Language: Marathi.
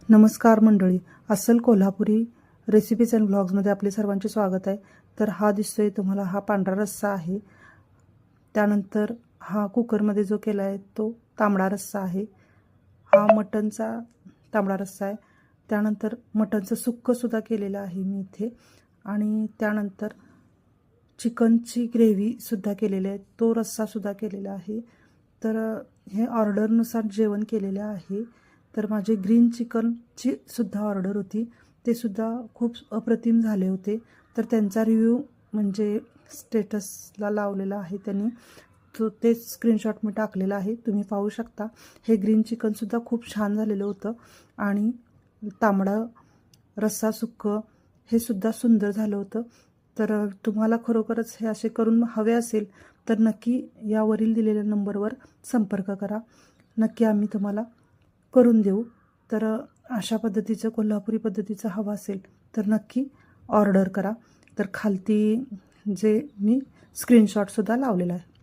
नमस्कार मंडळी, अस्सल कोल्हापुरी रेसिपीज अँड ब्लॉग्समध्ये आपले सर्वांचे स्वागत आहे। तर हा दिसतोय तुम्हाला हा पांढरा रस्सा आहे। त्यानंतर हा कुकरमध्ये जो केला आहे तो तांबडा रस्सा आहे। हा मटनचा तांबडा रस्सा आहे। त्यानंतर मटनचं सुक्कं सुद्धा केलेलं आहे मी इथे, आणि त्यानंतर चिकनची ग्रेव्ही सुद्धा केलेली आहे, तो रस्सा सुद्धा केलेला आहे। तर हे ऑर्डरनुसार जेवण केलेले आहे। तर माझे ग्रीन चिकनची सुद्धा ऑर्डर होती, ते सुद्धा खूप अप्रतिम झाले होते। तर त्यांचा रिव्ह्यू म्हणजे स्टेटसला लावलेला आहे त्यांनी, तो ते स्क्रीनशॉट मी टाकलेला आहे, तुम्ही पाहू शकता। हे ग्रीन चिकनसुद्धा खूप छान झालेलं होतं, आणि तांबडा रस्सा सुक्कं हे सुद्धा सुंदर झालं होतं। तर तुम्हाला खरोखरच हे असे करून हवे असेल तर नक्की यावरील दिलेल्या नंबरवर संपर्क करा, नक्की आम्ही तुम्हाला करून देऊ। तर अशा पद्धतीचं कोल्हापुरी पद्धतीचं हवं असेल तर नक्की ऑर्डर करा। तर खालती जे मी स्क्रीनशॉटसुद्धा लावलेला आहे।